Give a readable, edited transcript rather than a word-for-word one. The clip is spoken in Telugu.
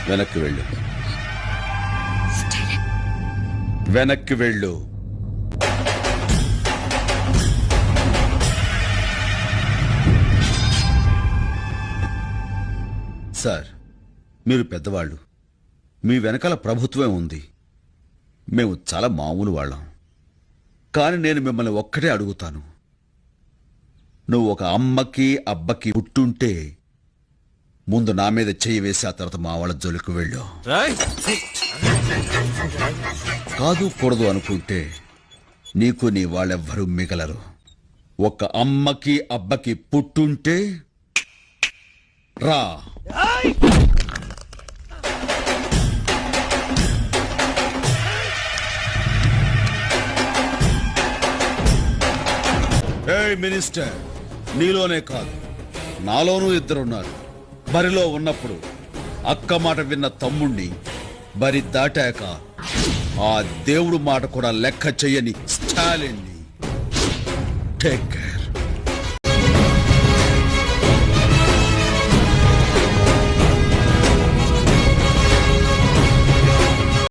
వెనక్కి వెళ్ళు, వెనక్కి వెళ్ళు. సార్, మీరు పెద్దవాళ్ళు, మీ వెనకాల ప్రభుత్వమే ఉంది. మేము చాలా మామూలు వాళ్ళం. కానీ నేను మిమ్మల్ని ఒక్కటే అడుగుతాను. నువ్వు ఒక అమ్మకి అబ్బకి పుట్టుంటే ముందు నా మీద చెయ్యి వేసి ఆ తర్వాత మా వాళ్ళ జోలికి వెళ్ళు. కాదు కూడదు అనుకుంటే నీకు నీ వాళ్ళెవ్వరూ మిగలరు. ఒక అమ్మకి అబ్బకి పుట్టుంటే రా. మినిస్టర్, నీలోనే కాదు నాలోనూ ఇద్దరున్నారు. బరిలో ఉన్నప్పుడు అక్క మాట విన్న తమ్ముణ్ణి, బరి దాటాక ఆ దేవుడు మాట కూడా లెక్క చెయ్యని స్టాలిన్ని. Take care.